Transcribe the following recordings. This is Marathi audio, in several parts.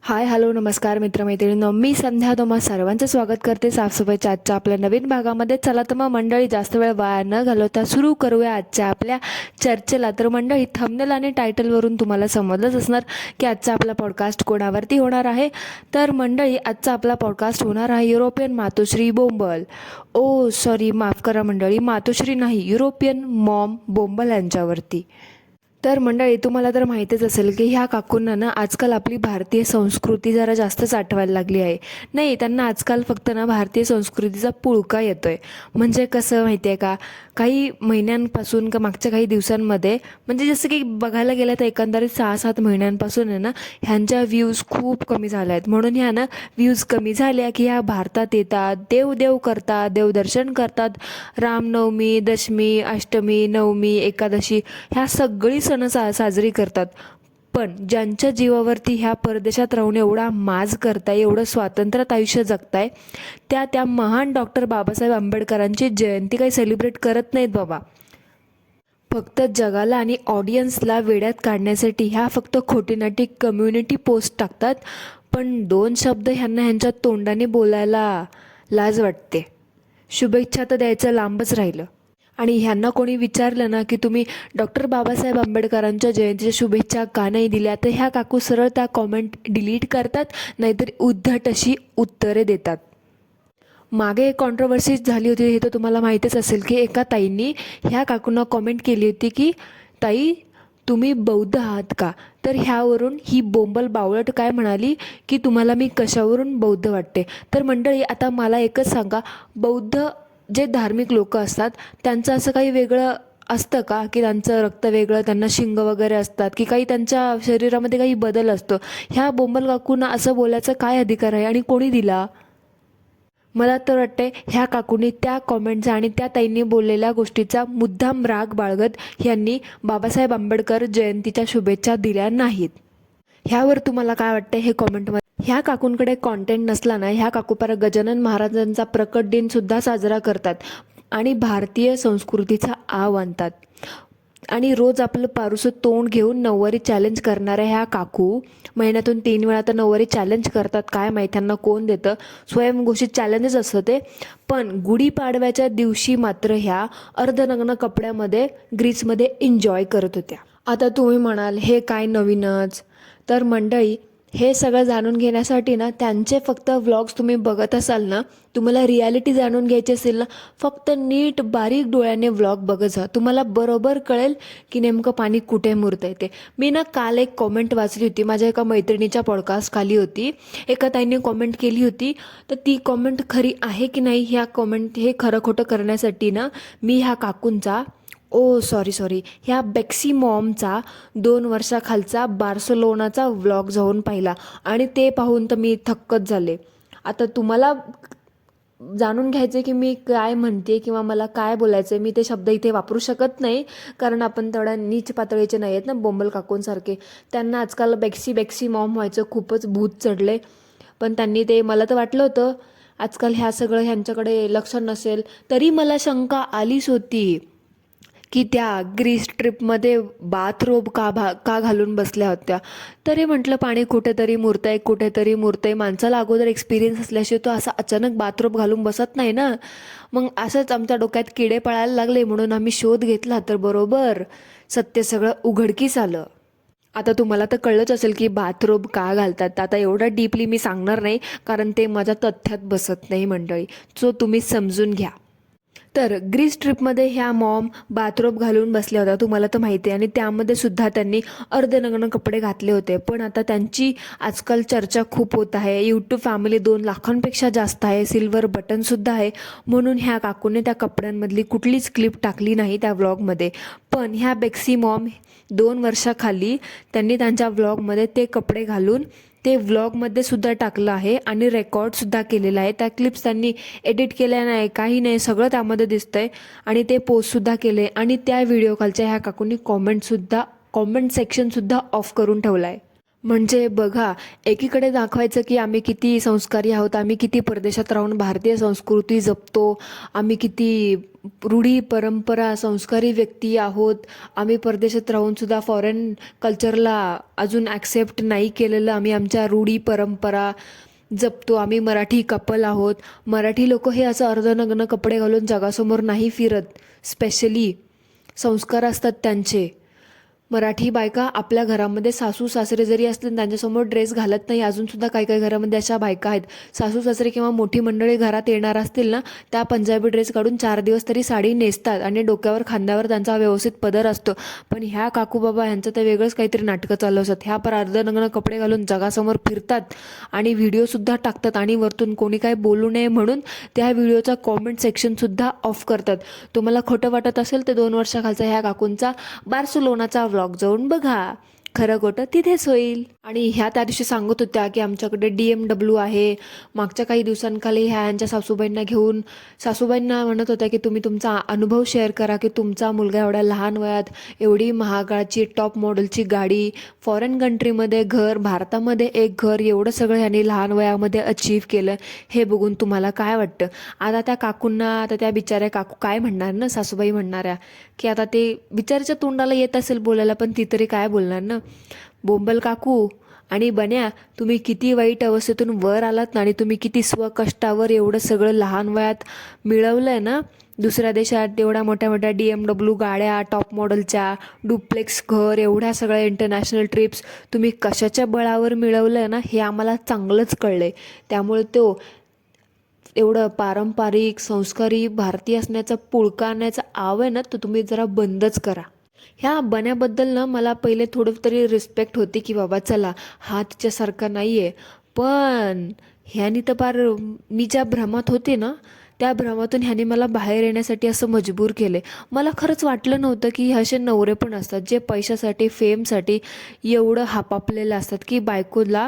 हाय हॅलो नमस्कार मित्रमैत्रिणींनो, मी संध्या तुम्हा सर्वांचं स्वागत करते साफसफाईच्या आजच्या आपल्या नवीन भागामध्ये. चला तर मग मंडळी, जास्त वेळ वाया न घालवता सुरू करूया आजच्या आपल्या चर्चेला. तर मंडळी, थंबनेल आणि टायटलवरून तुम्हाला समजलंच असणार की आजचा आपला पॉडकास्ट कोणावरती होणार आहे. तर मंडळी, आजचा आपला पॉडकास्ट होणार आहे युरोपियन मातोश्री बोंबल. सॉरी, माफ करा मंडळी, मातोश्री नाही, युरोपियन मॉम बोंबल यांच्यावरती. तर मंडळी, तुम्हाला तर माहीतच असेल की ह्या काकूंना ना आजकाल आपली भारतीय संस्कृती जरा जास्तच आठवायला लागली आहे. नाही, त्यांना आजकाल फक्त ना भारतीय संस्कृतीचा पुळका येतो आहे. म्हणजे कसं माहिती आहे का, काही महिन्यांपासून का मागच्या काही दिवसांमध्ये, म्हणजे जसं की बघायला गेलं तर एकंदरीत 6-7 महिन्यांपासून आहे ना ह्यांच्या व्ह्यूज खूप कमी झाल्या आहेत. म्हणून ह्या ना व्ह्यूज कमी झाल्या की ह्या भारतात येतात, देवदेव करतात, देवदर्शन करतात, रामनवमी, दशमी, अष्टमी, नवमी, एकादशी ह्या सगळी सण साजरी करतात. पण ज्यांच्या जीवावरती ह्या परदेशात राहून एवढा माज करताय, एवढं स्वातंत्र्यात आयुष्य जगताय, त्या महान डॉक्टर बाबासाहेब आंबेडकरांची जयंती काही सेलिब्रेट करत नाहीत बाबा. फक्त जगाला आणि ऑडियन्सला वेड्यात काढण्यासाठी ह्या फक्त खोटीनाटी कम्युनिटी पोस्ट टाकतात. पण 2 शब्द ह्यांच्या तोंडाने बोलायला लाज वाटते. शुभेच्छा तर द्यायचं लांबच राहिलं. आणि ह्यांना कोणी विचारलं ना की तुम्ही डॉक्टर बाबासाहेब आंबेडकरांच्या जयंतीच्या शुभेच्छा का नाही दिल्या, तर ह्या काकू सरळ त्या कॉमेंट डिलीट करतात, नाहीतर उद्धट अशी उत्तरे देतात. मागे एक कॉन्ट्रोवर्सी झाली होती, हे तर तुम्हाला माहीतच असेल की एका ताईंनी ह्या काकूंना कॉमेंट केली होती की ताई, तुम्ही बौद्ध आहात का? तर ह्यावरून ही बोंबल बावळट काय म्हणाली की तुम्हाला मी कशावरून बौद्ध वाटते. तर मंडळी, आता मला एकच सांगा, बौद्ध जे धार्मिक लोक असतात त्यांचं असं काही वेगळं असतं का की त्यांचं रक्त वेगळं, त्यांना शिंग वगैरे असतात, की काही त्यांच्या शरीरामध्ये काही बदल असतो? ह्या बोंबल काकूंना असं बोलायचा काय अधिकार आहे आणि कोणी दिला? मला तर वाटते ह्या काकूंनी त्या कॉमेंटचा आणि त्या ताईंनी बोललेल्या गोष्टीचा मुद्दाम राग बाळगत यांनी बाबासाहेब आंबेडकर जयंतीच्या शुभेच्छा दिल्या नाहीत. ह्यावर तुम्हाला काय वाटतं हे कॉमेंटमध्ये. ह्या काकूंकडे कॉन्टेंट नसला ना, ह्या काकू पर गजानन महाराजांचा प्रकट दिन सुद्धा साजरा करतात आणि भारतीय संस्कृतीचा आव आणतात. आणि रोज आपलं पारूसं तोंड घेऊन नऊवारी चॅलेंज करणाऱ्या ह्या काकू महिन्यातून 3 वेळा तर नऊवारी चॅलेंज करतात. काय माहीत त्यांना कोण देतं, स्वयंघोषित चॅलेंजच असतं ते. पण गुढीपाडव्याच्या दिवशी मात्र ह्या अर्धनग्न कपड्यामध्ये ग्रीसमध्ये एन्जॉय करत होत्या. आता तुम्ही म्हणाल हे काय नवीनच. तर मंडळी, हे सगळं जाणून घेण्यासाठी ना त्यांचे फक्त व्लॉग्स तुम्ही बघत असाल ना, तुम्हाला रियालिटी जाणून घ्यायची असेल ना, फक्त नीट बारीक डोळ्याने व्लॉग बघत जा, तुम्हाला बरोबर कळेल की नेमकं पाणी कुठे मुरतं ते. मी ना काल एक कॉमेंट वाचली होती, माझ्या एका मैत्रिणीच्या पॉडकास्ट खाली होती. एका ताईने कॉमेंट केली होती, तर ती कॉमेंट खरी आहे की नाही ह्या कॉमेंट हे खरं खोटं करण्यासाठी ना मी ह्या काकूंचा सॉरी ह्या बेक्सी मॉमचा 2 वर्षाखालचा बार्सलोनाचा व्लॉग जाऊन पाहिला आणि ते पाहून तर मी थक्कच झाले. आता तुम्हाला जाणून घ्यायचे की मी काय म्हणते किंवा मला काय बोलायचं आहे, मी ते शब्द इथे वापरू शकत नाही, कारण आपण तेवढ्या नीच पातळीचे नाही आहेत ना बोंबल काकूंसारखे. त्यांना आजकाल बेक्सी मॉम व्हायचं खूपच भूत चढले. पण त्यांनी ते, मला तर वाटलं होतं आजकाल ह्या सगळं ह्यांच्याकडे लक्ष नसेल, तरी मला शंका आलीच होती की त्या ग्रीस ट्रिपमध्ये बाथरोब का घालून बसल्या होत्या. तरी म्हटलं पाणी कुठेतरी मुरतंय. माणसाला अगोदर एक्सपिरियन्स असल्याशिवाय तो असा अचानक बाथरोब घालून बसत नाही ना. मग असंच आमच्या डोक्यात किडे पळायला लागले, म्हणून आम्ही शोध घेतला, तर बरोबर सत्य सगळं उघडकीस आलं. आता तुम्हाला तर कळलंच असेल की बाथरोब का घालतात. आता एवढं डीपली मी सांगणार नाही, कारण ते माझ्या तथ्यात बसत नाही मंडळी, सो तुम्ही समजून घ्या. तर ग्रीस ट्रिपमध्ये ह्या मॉम बाथरोब घालून बसल्या होत्या, तुम्हाला तर माहिती आहे, आणि त्यामध्ये सुद्धा त्यांनी अर्धनग्न कपडे घातले होते. पण आता त्यांची आजकाल चर्चा खूप होत आहे, यूट्यूब फॅमिली 2 लाखांपेक्षा जास्त आहे, सिल्वर बटनसुद्धा आहे. म्हणून ह्या काकूने त्या कपड्यांमधली कुठलीच क्लिप टाकली नाही त्या व्लॉगमध्ये. पण ह्या बेक्सी मॉम 2 वर्षाखाली त्यांनी त्यांच्या व्लॉगमध्ये ते कपडे घालून ते व्लॉगमध्ये सुद्धा टाकलं आहे आणि रेकॉर्डसुद्धा केलेलं आहे. त्या क्लिप्स त्यांनी एडिट केल्या नाही, काही नाही, सगळं त्यामध्ये दिसतंय. आणि ते पोस्टसुद्धा केले. आणि त्या व्हिडिओ खालच्या ह्या काकूंनी कॉमेंट सेक्शनसुद्धा ऑफ करून ठेवलं आहे. म्हणजे बघा, एकीकडे दाखवायचं की आम्ही किती संस्कारी आहोत, आम्ही किती परदेशात राहून भारतीय संस्कृती जपतो, आम्ही किती रूढी परंपरा संस्कारी व्यक्ती आहोत, आम्ही परदेशात राहूनसुद्धा फॉरेन कल्चरला अजून ॲक्सेप्ट नाही केलेलं, आम्ही आमच्या रूढी परंपरा जपतो, आम्ही मराठी कपल आहोत. मराठी लोक हे असं अर्धनग्न कपडे घालून जगासमोर नाही फिरत. स्पेशली संस्कार असतात त्यांचे. मराठी बायका आपल्या घरामध्ये सासू सासरे जरी असतील त्यांच्यासमोर ड्रेस घालत नाही. अजूनसुद्धा काही काही घरामध्ये अशा बायका आहेत, सासू सासरे किंवा मोठी मंडळी घरात येणार असतील ना, त्या पंजाबी ड्रेस काढून 4 दिवस तरी साडी नेसतात आणि डोक्यावर खांद्यावर त्यांचा व्यवस्थित पदर असतो. पण ह्या काकू बाबा ह्यांचं तर वेगळंच काहीतरी नाटकं चालू असतात. ह्या पर अर्धनग्न कपडे घालून जगासमोर फिरतात आणि व्हिडिओसुद्धा टाकतात आणि वरतून कोणी काय बोलू नये म्हणून त्या व्हिडिओचा कॉमेंट सेक्शनसुद्धा ऑफ करतात. तुम्हाला खोटं वाटत असेल तर 2 वर्षाखालचा ह्या काकूंचा बार्सिलोनाचा व्लॉग जाऊन बघा, खरं खोटं तिथेच होईल. आणि ह्या त्या दिवशी सांगत होत्या की आमच्याकडे DMW आहे. मागच्या काही दिवसांखाली ह्या यांच्या सासूबाईंना घेऊन सासूबाईंना म्हणत होत्या की तुम्ही तुमचा अनुभव शेअर करा की तुमचा मुलगा एवढ्या लहान वयात एवढी महागाची टॉप मॉडेलची गाडी, फॉरेन कंट्रीमध्ये घर, भारतामध्ये एक घर, एवढं सगळं ह्यांनी लहान वयामध्ये अचीव केलं. हे बघून तुम्हाला काय वाटतं? आता त्या काकूंना, आता त्या बिचाऱ्या काकू काय म्हणणार ना, सासूबाई म्हणणाऱ्या की आता ते बिचाऱ्याच्या तोंडाला येत असेल बोलायला, पण ती तरी काय बोलणार ना. बोंबल काकू आणि बन्या, तुम्ही किती वाईट अवस्थेतून वर आलात ना, आणि तुम्ही किती स्वकष्टावर एवढं सगळं लहान वयात मिळवलं आहे ना. दुसऱ्या देशात एवढ्या मोठ्या मोठ्या DMW गाड्या, टॉप मॉडेलच्या, डुप्लेक्स घर, एवढ्या सगळ्या इंटरनॅशनल ट्रिप्स तुम्ही कशाच्या बळावर मिळवलं आहे ना, हे आम्हाला चांगलंच कळलं आहे. त्यामुळे तो एवढं पारंपरिक संस्कारी भारतीय असण्याचा पुळका आणण्याचा आव आहे ना, तो तुम्ही जरा बंदच करा. ह्या बन्याबद्दल ना मला पहिले थोडं तरी रिस्पेक्ट होती की बाबा चला हा तिच्यासारखा नाही आहे. पण ह्यानी तर फार, मी ज्या भ्रमात होते ना त्या भ्रमातून ह्याने मला बाहेर येण्यासाठी असं मजबूर केले. मला खरंच वाटलं नव्हतं की असे नवरे पण असतात जे पैशासाठी, फेमसाठी एवढं हापापलेलं असतात की बायकोला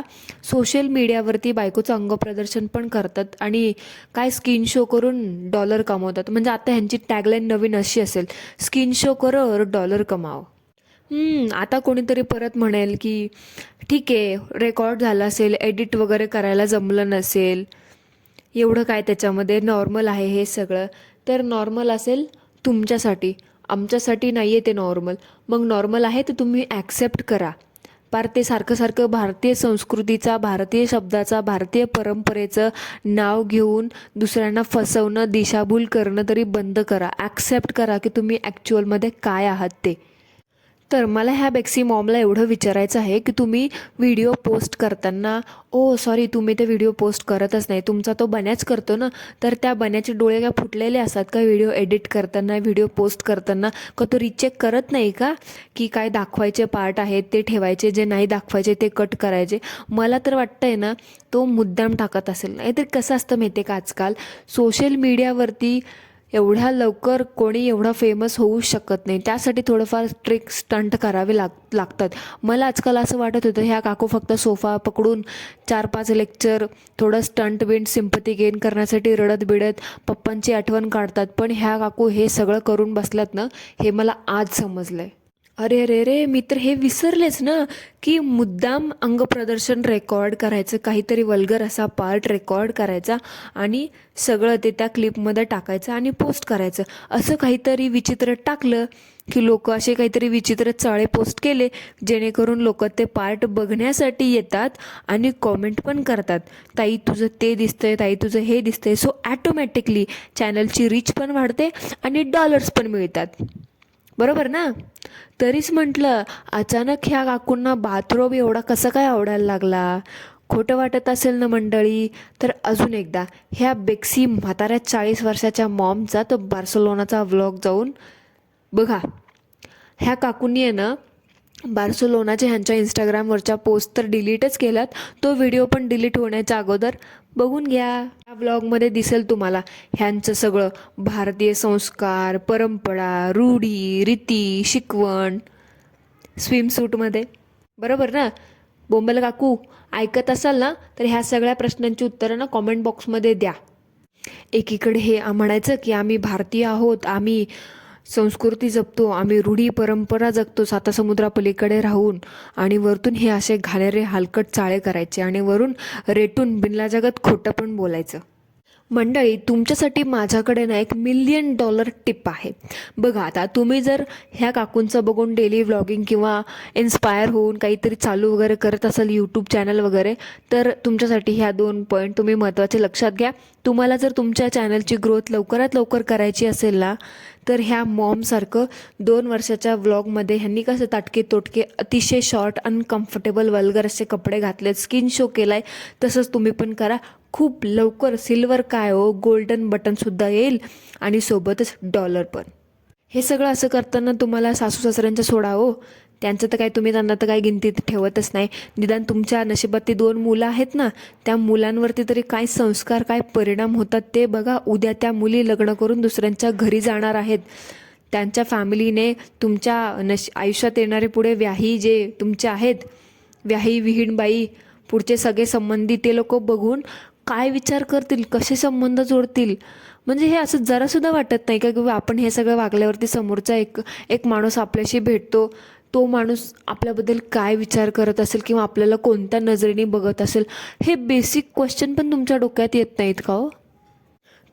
सोशल मीडियावरती बायकोचं अंगप्रदर्शन पण करतात आणि काय स्किन शो करून डॉलर कमवतात. म्हणजे आता ह्यांची टॅगलाईन नवीन अशी असेल, स्किन शो करो और डॉलर कमाओ. आता कोणीतरी परत म्हणेल की ठीक आहे, रेकॉर्ड झाला असेल, एडिट वगैरे करायला जमलं नसेल, एवढं काय त्याच्यामध्ये, नॉर्मल आहे हे सगळं. तर नॉर्मल असेल तुमच्यासाठी, आमच्यासाठी नाही आहे ते नॉर्मल. मग नॉर्मल आहे तर तुम्ही ॲक्सेप्ट करा. पार ते सारखं सारखं भारतीय संस्कृतीचा, भारतीय शब्दाचा, भारतीय परंपरेचं नाव घेऊन दुसऱ्यांना फसवणं, दिशाभूल करणं तरी बंद करा. ॲक्सेप्ट करा की तुम्ही ॲक्च्युअलमध्ये काय आहात ते. तर मला ह्या बेक्सी मॉमला एवढं विचारायचं आहे की तुम्ही व्हिडिओ पोस्ट करताना, सॉरी तुम्ही ते व्हिडिओ पोस्ट करतच नाही, तुमचा तो बन्याच करतो ना, तर त्या बन्याचे डोळे काय फुटलेले असतात का व्हिडिओ एडिट करताना, व्हिडिओ पोस्ट करताना? का तो रिचेक करत नाही का की काय दाखवायचे पार्ट आहेत ते ठेवायचे, जे नाही दाखवायचे ते कट करायचे? मला तर वाटतंय ना तो मुद्दाम टाकत असेल. नाहीतर कसं असतं माहिती आहे का, आजकाल सोशल मीडियावरती एवढ्या लवकर कोणी एवढा फेमस होऊ शकत नाही. त्यासाठी थोडंफार ट्रिक स्टंट करावे लागतात. मला आजकाल असं वाटत होतं ह्या काकू फक्त सोफा पकडून 4-5 लेक्चर, थोडं स्टंट बिंट सिंपती गेन करण्यासाठी रडत बिडत पप्पांची आठवण काढतात. पण ह्या काकू हे सगळं करून बसल्यात ना, हे मला आज समजलं आहे. अरे रे रे, मी तर हे विसरलेच ना की मुद्दाम अंगप्रदर्शन रेकॉर्ड करायचं, काहीतरी वल्गर असा पार्ट रेकॉर्ड करायचा आणि सगळं ते त्या क्लिपमध्ये टाकायचं आणि पोस्ट करायचं. असं काहीतरी विचित्र टाकलं की लोक असे काहीतरी विचित्र चाळे पोस्ट केले जेणेकरून लोक ते पार्ट बघण्यासाठी येतात आणि कॉमेंट पण करतात, ताई तुझं ते दिसतंय, ताई तुझं हे दिसतंय. सो ॲटोमॅटिकली चॅनलची रीच पण वाढते आणि डॉलर्स पण मिळतात. बरोबर ना? तरीच म्हटलं अचानक ह्या काकूंना बाथरोब एवढा कसा काय आवडायला लागला? खोटं वाटत असेल ना मंडळी, तर अजून एकदा ह्या बेक्सी म्हाताऱ्या 40 वर्षाच्या मॉमचा तो बार्सिलोनाचा व्लॉग जाऊन बघा. ह्या काकूंनी आहे ना बार्सिलोनाच्या ह्यांच्या इंस्टाग्रामवरच्या पोस्ट तर डिलीटच केल्यात, तो व्हिडिओ पण डिलीट होण्याच्या अगोदर बघून घ्या. या व्लॉगमध्ये दिसेल तुम्हाला ह्यांचं सगळं भारतीय संस्कार, परंपरा, रूढी, रीती, शिकवण स्विमसूटमध्ये. बरोबर ना? बोंबल काकू ऐकत असाल ना, तर ह्या सगळ्या प्रश्नांची उत्तरं ना कॉमेंट बॉक्समध्ये द्या. एकीकडे हे म्हणायचं की आम्ही भारतीय आहोत, आम्ही संस्कृती जपतो, आम्ही रूढी परंपरा जगतो सातासमुद्रापलीकडे राहून, आणि वरतून हे असे घाणेरे हलकट चाळे करायचे आणि वरून रेटून बिनलाजागत खोटं पण बोलायचं. मंडळी, तुमच्यासाठी माझ्याकडे ना $1,000,000 टिप आहे. बघा, आता तुम्ही जर ह्या काकूंचं बघून डेली व्लॉगिंग किंवा इन्स्पायर होऊन काहीतरी चालू वगैरे करत असाल यूट्यूब चॅनल वगैरे, तर तुमच्यासाठी ह्या 2 पॉईंट तुम्ही महत्त्वाचे लक्षात घ्या. तुम्हाला जर तुमच्या चॅनलची ग्रोथ लवकरात लवकर करायची असेल ना, तर ह्या मॉमसारखं 2 वर्षाच्या व्लॉगमध्ये ह्यांनी कसं ताटके तोटके अतिशय शॉर्ट अनकम्फर्टेबल वल्गर असे कपडे घातलेत, स्किन शो केला आहे, तसंच तुम्ही पण करा. खूप लवकर सिल्वर काय हो, गोल्डन बटनसुद्धा येईल आणि सोबतच डॉलर पण. हे सगळं असं करताना तुम्हाला सासू सासऱ्यांचं सोडा हो, त्यांचं तर काय, तुम्ही त्यांना तर काय गिनतीत ठेवतच नाही. निदान तुमच्या नशिबात ती 2 मुलं आहेत ना, त्या मुलांवरती तरी काय संस्कार, काय परिणाम होतात ते बघा. उद्या त्या मुली लग्न करून दुसऱ्यांच्या घरी जाणार आहेत. त्यांच्या फॅमिलीने तुमच्या आयुष्यात येणारे पुढे व्याही जे तुमचे आहेत, व्याही विहीण बाई, पुढचे सगळे संबंधी, ते लोक बघून काय विचार करतील, कसे संबंध जोडतील. म्हणजे हे असं जरासुद्धा वाटत नाही का की आपण हे सगळं वागल्यावरती समोरचा एक माणूस आपल्याशी भेटतो, तो माणूस आपल्याबद्दल काय विचार करत असेल किंवा आपल्याला कोणत्या नजरेने बघत असेल. हे बेसिक क्वेश्चन पण तुमच्या डोक्यात येत नाहीत का हो?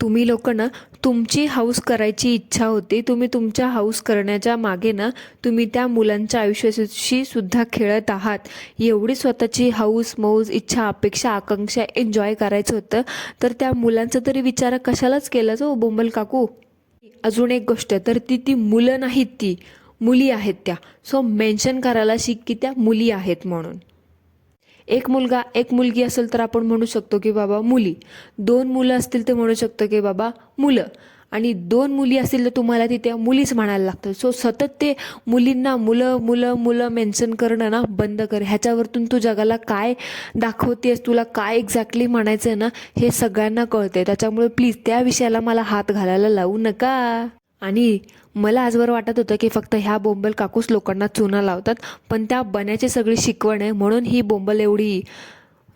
तुम्ही लोक ना, तुमची हाऊस करायची इच्छा होती, तुम्ही तुमच्या हाऊस करण्याच्या मागे ना तुम्ही त्या मुलांच्या आयुष्याशी सुद्धा खेळत आहात. एवढी स्वतःची हाऊस मौज इच्छा अपेक्षा आकांक्षा एन्जॉय करायचं होतं, तर त्या मुलांचं तरी विचार कशालाच केलाच हो बोंबल काकू. अजून एक गोष्ट, तर ती मुलं नाहीत, ती मुली आहेत त्या. सो मेन्शन करायला शिक की त्या मुली आहेत म्हणून. एक मुलगा एक मुलगी असेल तर आपण म्हणू शकतो की बाबा मुली, 2 मुलं असतील तर म्हणू शकतो की बाबा मुलं, आणि 2 मुली असतील तर तुम्हाला तिथे मुलीच म्हणायला लागतं. सो सतत ते मुलींना मुलं मुलं मुलं मेन्शन करणं ना बंद कर. ह्याच्यावरतून तू जगाला काय दाखवतेस, तुला काय एक्झॅक्टली म्हणायचं आहे ना, हे सगळ्यांना कळते. त्याच्यामुळे प्लीज त्या विषयाला मला हात घालायला लावू नका. आणि मला आजवर वाटत होतं की फक्त ह्या बोंबल काकूच लोकांना चुना लावतात, पण त्या बनायची सगळी शिकवण आहे म्हणून ही बोंबल एवढी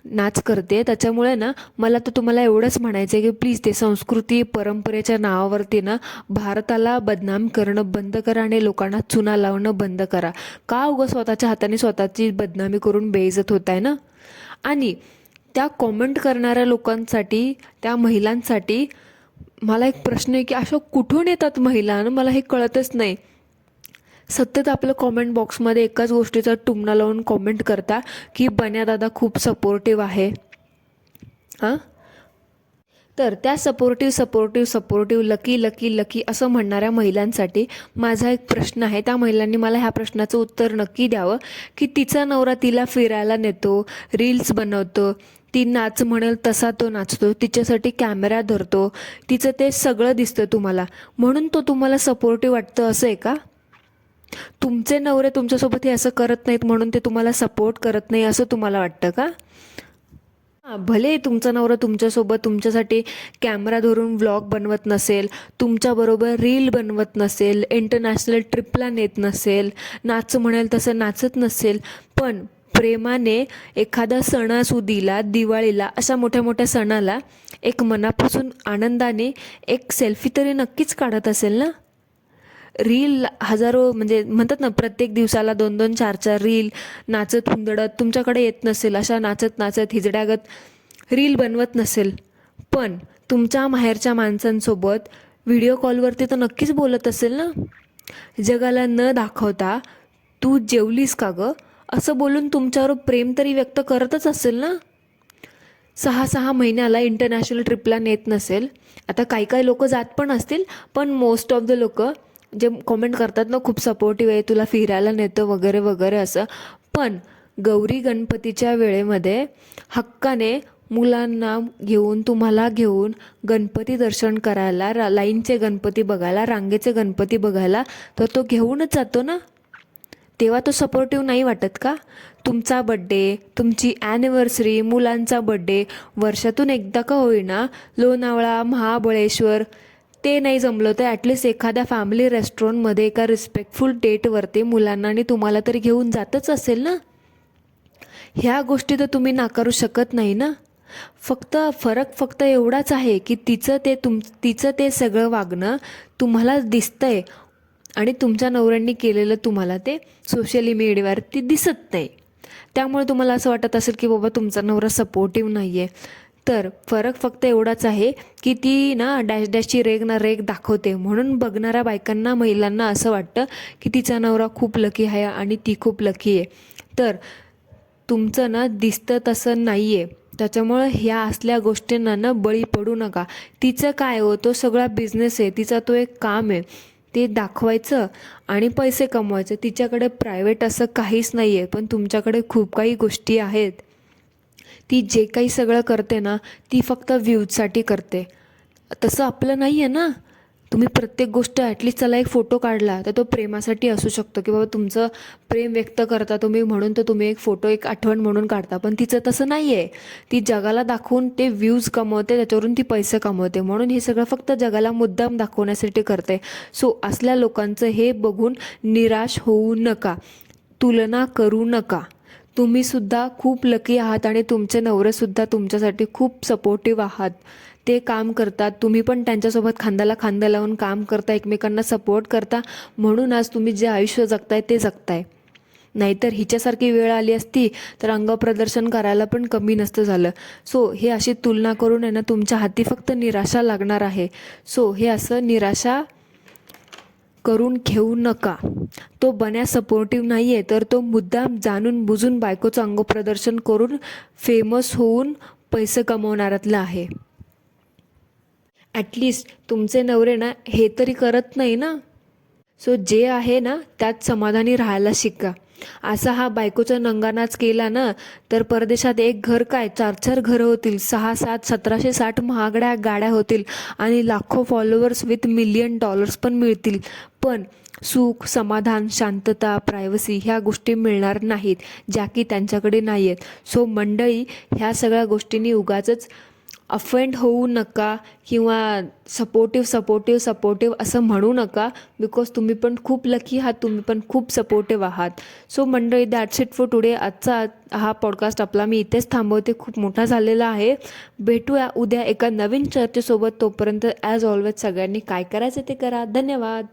नाच करते. त्याच्यामुळे ना मला तर तुम्हाला एवढंच म्हणायचं आहे की प्लीज ते संस्कृती परंपरेच्या नावावरती ना भारताला बदनाम करणं बंद करा आणि लोकांना चुना लावणं बंद करा. का उगं स्वतःच्या हाताने स्वतःची बदनामी करून बेइज्जत होत आहे ना. आणि त्या कॉमेंट करणाऱ्या लोकांसाठी, त्या महिलांसाठी मला एक प्रश्न आहे की अशा कुठून येतात महिला, मला हे कळतच नाही. सतत आपलं कॉमेंट बॉक्समध्ये एकाच गोष्टीचा टुमणा लावून कॉमेंट करता की बन्या दादा खूप सपोर्टिव्ह आहे. हां, तर त्या सपोर्टिव्ह लकी लकी लकी असं म्हणणाऱ्या महिलांसाठी माझा एक प्रश्न आहे. त्या महिलांनी मला ह्या प्रश्नाचं उत्तर नक्की द्यावं की तिचा नवरा तिला फिरायला नेतो, रील्स बनवतो, ती नाच म्हणेल तसा तो नाचतो, तिच्यासाठी कॅमेरा धरतो, तिचं ते सगळं दिसतं तुम्हाला, म्हणून तो तुम्हाला सपोर्टिव्ह वाटतं असं आहे का? तुमचे नवरे तुमच्यासोबत हे असं करत नाहीत म्हणून ते तुम्हाला सपोर्ट करत नाही असं तुम्हाला वाटतं का? भले तुमचा नवरा तुमच्यासोबत तुमच्यासाठी कॅमेरा धरून व्लॉग बनवत नसेल, तुमच्याबरोबर रील बनवत नसेल, इंटरनॅशनल ट्रिपला नेत नसेल, नाच म्हणेल तसं नाचत नसेल, पण प्रेमाने एखादा सणासुदीला, दिवाळीला, अशा मोठ्या मोठ्या सणाला एक मनापासून आनंदाने एक सेल्फी तरी नक्कीच काढत असेल ना. रील हजारो, म्हणजे म्हणतात ना प्रत्येक दिवसाला 2-2, 4-4 रील नाचत हुंदडत तुमच्याकडे येत नसेल, अशा नाचत नाचत हिजड्यागत रील बनवत नसेल, पण तुमच्या माहेरच्या माणसांसोबत व्हिडिओ कॉलवरती तर नक्कीच बोलत असेल ना. जगाला न दाखवता तू जेवलीस का गं असं बोलून तुमच्यावर प्रेम तरी व्यक्त करतच असेल ना. 6-6 महिन्याला इंटरनॅशनल ट्रिपला नेत नसेल. आता काही लोक जात पण असतील, पण मोस्ट ऑफ द लोक जे कॉमेंट करतात ना खूप सपोर्टिव्ह आहे, तुला फिरायला नेतं वगैरे वगैरे असं, पण गौरी गणपतीच्या वेळेमध्ये हक्काने मुलांना घेऊन, तुम्हाला घेऊन गणपती दर्शन करायला, लाईनचे गणपती बघायला, रांगेचे गणपती बघायला, तर तो घेऊनच जातो ना. तेव्हा तो सपोर्टिव्ह नाही वाटत का? तुमचा बड्डे, तुमची ॲनिव्हर्सरी, मुलांचा बड्डे वर्षातून एकदा का होईना लोणावळा, महाबळेश्वर, ते नाही जमलं तर ॲटलिस्ट एखाद्या फॅमिली रेस्टॉरंटमध्ये एका रिस्पेक्टफुल डेटवरती मुलांना आणि तुम्हाला तरी घेऊन जातच असेल ना. ह्या गोष्टी तर तुम्ही नाकारू शकत नाही ना. फरक फक्त एवढाच आहे की तिचं ते सगळं वागणं तुम्हाला दिसतंय, आणि तुमच्या नवऱ्यांनी केलेलं तुम्हाला ते सोशल मीडियावरती दिसत नाही. त्यामुळे तुम्हाला असं वाटत असेल की बाबा तुमचा नवरा सपोर्टिव्ह नाही आहे. तर फरक फक्त एवढाच आहे की ती ना डॅश डॅशची रेग ना रेग दाखवते, म्हणून बघणाऱ्या बायकांना, महिलांना असं वाटतं की तिचा नवरा खूप लकी आहे आणि ती खूप लकी आहे. तर तुमचं ना दिसतं तसं नाही आहे. त्याच्यामुळं ह्या असल्या गोष्टींना ना बळी पडू नका. तिचं काय हो, तो सगळा बिझनेस आहे, तिचा तो एक काम आहे, ते दाखवायचं आणि पैसे कमवायचे. तिच्याकडे प्रायव्हेट असं काहीच नाही आहे, पण तुमच्याकडे खूप काही गोष्टी आहेत. ती जे काही सगळं करते ना, ती फक्त व्ह्यूजसाठी करते. तसं आपलं नाही आहे ना. तुम्ही प्रत्येक गोष्ट ॲटलिस्ट चला एक फोटो काढला तर तो प्रेमासाठी असू शकतो की बाबा तुमचं प्रेम व्यक्त करता तुम्ही, म्हणून तर तुम्ही एक फोटो एक आठवण म्हणून काढता. पण तिचं तसं नाही आहे. ती जगाला दाखवून ते व्ह्यूज कमवते, त्याच्यावरून ती पैसे कमवते, म्हणून हे सगळं फक्त जगाला मुद्दाम दाखवण्यासाठी करते. सो असल्या लोकांचं हे बघून निराश होऊ नका, तुलना करू नका. तुम्हीसुद्धा खूप लकी आहात आणि तुमचे नवरेसुद्धा तुमच्यासाठी खूप सपोर्टिव्ह आहात. ते काम करतात, तुम्ही पण त्यांच्यासोबत खांद्याला खांदा लावून काम करता, एकमेकांना सपोर्ट करता, म्हणून आज तुम्ही जे आयुष्य जगताय ते जगताय. नाहीतर हिच्यासारखी वेळ आली असती तर अंगप्रदर्शन करायला पण कमी नसतं झालं. सो हे अशी तुलना करून आहे ना, तुमच्या हाती फक्त निराशा लागणार आहे. सो हे असं निराशा करून घेऊ नका. तो बन्या सपोर्टिव्ह नाही आहे, तर तो मुद्दाम जाणून बुजून बायकोचं अंगप्रदर्शन करून फेमस होऊन पैसे कमवणाऱ्यातला आहे. ॲटलिस्ट तुमचे नवरे ना हे तरी करत नाही ना. सो जे आहे ना त्यात समाधानी राहायला शिका. असा हा बायकोचा नंगानाच केला ना तर परदेशात एक घर काय 4-4 घरं होतील, 6-7 1760 महागड्या गाड्या होतील आणि लाखो फॉलोअर्स विथ $1,000,000 पण मिळतील. पण सुख, समाधान, शांतता, प्रायव्हसी ह्या गोष्टी मिळणार नाहीत, ज्या की त्यांच्याकडे नाही आहेत. सो मंडळी, ह्या सगळ्या गोष्टींनी उगाचच अफेंड होऊ नका किंवा सपोर्टिव्ह असं म्हणू नका. बिकॉज तुम्ही पण खूप लकी आहात, तुम्ही पण खूप सपोर्टिव्ह आहात. सो मंडळी, दॅट्स इट फॉर टुडे. आजचा हा पॉडकास्ट आपला मी इथेच थांबवते, खूप मोठा झालेला आहे. भेटूया उद्या एका नवीन चर्चेसोबत. तोपर्यंत ॲज ऑलवेज सगळ्यांनी काय करायचं ते करा. धन्यवाद.